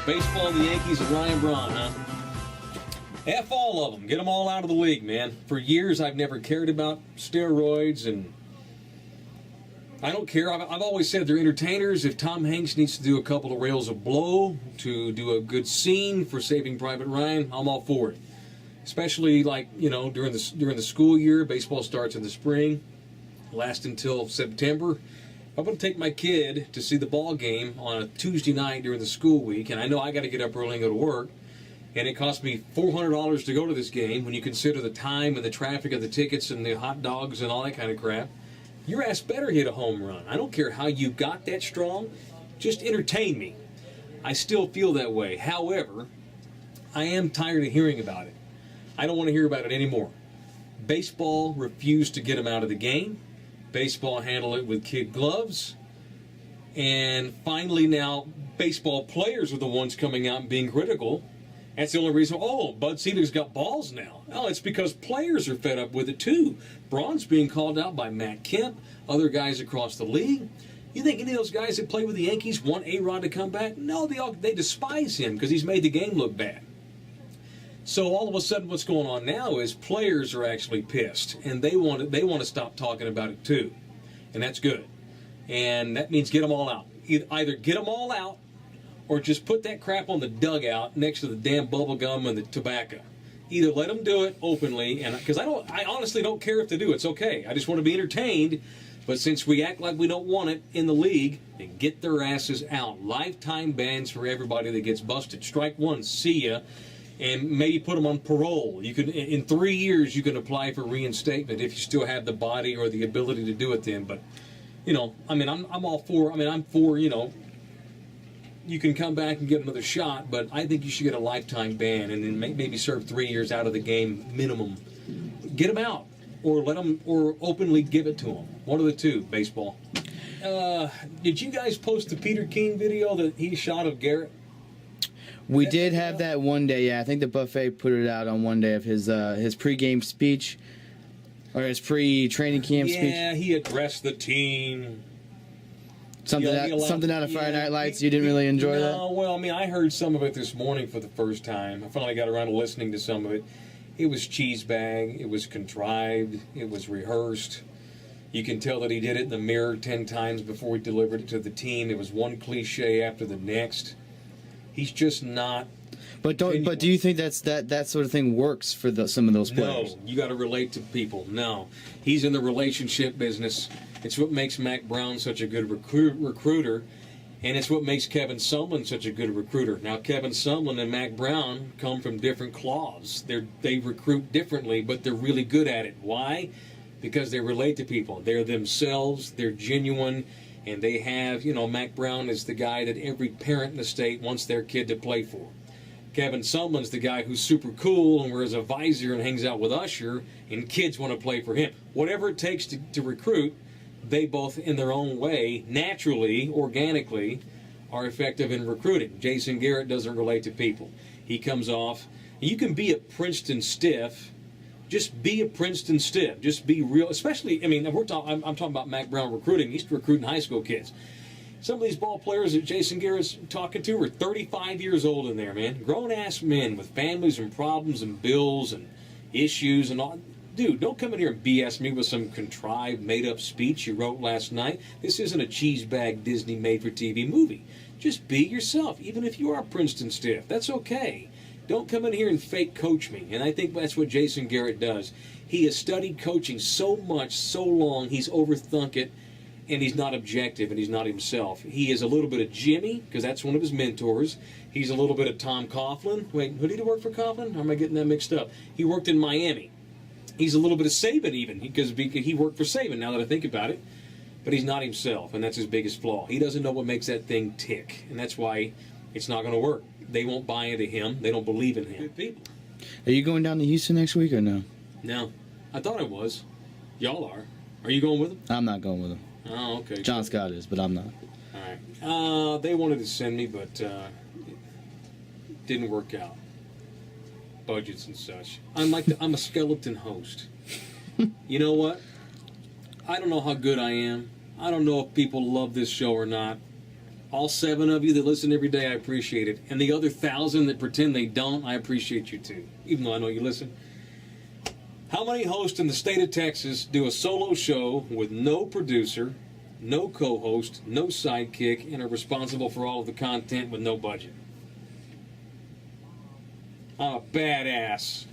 Baseball, the Yankees, and Ryan Braun, huh? F all of them. Get them all out of the league, man. For years, I've never cared about steroids, and I don't care. I've always said they're entertainers. If Tom Hanks needs to do a couple of rails of blow to do a good scene for Saving Private Ryan, I'm all for it. Especially, like, you know, during the school year. Baseball starts in the spring, lasts until September. I'm going to take my kid to see the ball game on a Tuesday night during the school week, and I know I got to get up early and go to work, and it cost me $400 to go to this game when you consider the time and the traffic of the tickets and the hot dogs and all that kind of crap. Your ass better hit a home run. I don't care how you got that strong. Just entertain me. I still feel that way. However, I am tired of hearing about it. I don't want to hear about it anymore. Baseball refused to get him out of the game. Baseball handled it with kid gloves. And finally now, baseball players are the ones coming out and being critical. That's the only reason. Oh, Bud Selig's got balls now. Oh, it's because players are fed up with it too. Braun's being called out by Matt Kemp, other guys across the league. You think any of those guys that play with the Yankees want A-Rod to come back? No, they despise him because he's made the game look bad. So all of a sudden what's going on now is players are actually pissed, and they want to stop talking about it too. And that's good. And that means get them all out. Either get them all out or just put that crap on the dugout next to the damn bubble gum and the tobacco. Either let them do it openly, and because I honestly don't care if they do. It's okay. I just want to be entertained. But since we act like we don't want it in the league, then get their asses out. Lifetime bans for everybody that gets busted. Strike one, see ya. And maybe put them on parole. You can, in 3 years, you can apply for reinstatement if you still have the body or the ability to do it then. But, you know, I mean, I'm all for, I'm for, you know, you can come back and get another shot, but I think you should get a lifetime ban and then maybe serve 3 years out of the game minimum. Get them out, or let them, or openly give it to them. One of the two, baseball. Did you guys post the Peter King video that he shot of Garrett? We did have that one day, yeah. I think the buffet put it out on one day of his pregame speech, or his pre-training camp speech. Yeah, he addressed the team. Something out of Friday Night Lights. You didn't really enjoy that? No, well, I mean, I heard some of it this morning for the first time. I finally got around to listening to some of it. It was cheese bag. It was contrived. It was rehearsed. You can tell that he did it in the mirror 10 times before he delivered it to the team. It was one cliche after the next. He's just not. But do you think that sort of thing works for some of those players? No, you got to relate to people. No, he's in the relationship business. It's what makes Mac Brown such a good recruiter, and it's what makes Kevin Sumlin such a good recruiter. Now, Kevin Sumlin and Mac Brown come from different cloths. They recruit differently, but they're really good at it. Why? Because they relate to people. They're themselves. They're genuine. And they have, you know, Mac Brown is the guy that every parent in the state wants their kid to play for. Kevin Sumlin's the guy who's super cool and wears a visor and hangs out with Usher, and kids want to play for him. Whatever it takes to recruit, they both, in their own way, naturally, organically, are effective in recruiting. Jason Garrett doesn't relate to people. He comes off. You can be a Princeton stiff. Just be a Princeton stiff. Just be real. Especially, I mean, I'm talking about Mac Brown recruiting. He's recruiting high school kids. Some of these ball players that Jason Garrett's talking to are 35 years old in there, man. Grown-ass men with families and problems and bills and issues and all. Dude, don't come in here and BS me with some contrived, made-up speech you wrote last night. This isn't a cheese bag Disney made-for-TV movie. Just be yourself, even if you are a Princeton stiff. That's okay. Don't come in here and fake coach me. And I think that's what Jason Garrett does. He has studied coaching so much, so long, he's overthunk it, and he's not objective, and he's not himself. He is a little bit of Jimmy, because that's one of his mentors. He's a little bit of Tom Coughlin. Wait, who did he work for Coughlin? Or am I getting that mixed up? He worked in Miami. He's a little bit of Saban even, because he worked for Saban, now that I think about it. But he's not himself, and that's his biggest flaw. He doesn't know what makes that thing tick, and that's why it's not going to work. They won't buy into him. They don't believe in him. Good people. Are you going down to Houston next week or no? No. I thought I was. Y'all are. Are you going with him? I'm not going with him. Oh, okay. John Scott is, but I'm not. All right. They wanted to send me, but it didn't work out. Budgets and such. I'm a skeleton host. You know what? I don't know how good I am. I don't know if people love this show or not. All 7 of you that listen every day, I appreciate it. And the other 1,000 that pretend they don't, I appreciate you too, even though I know you listen. How many hosts in the state of Texas do a solo show with no producer, no co-host, no sidekick, and are responsible for all of the content with no budget? I'm a badass.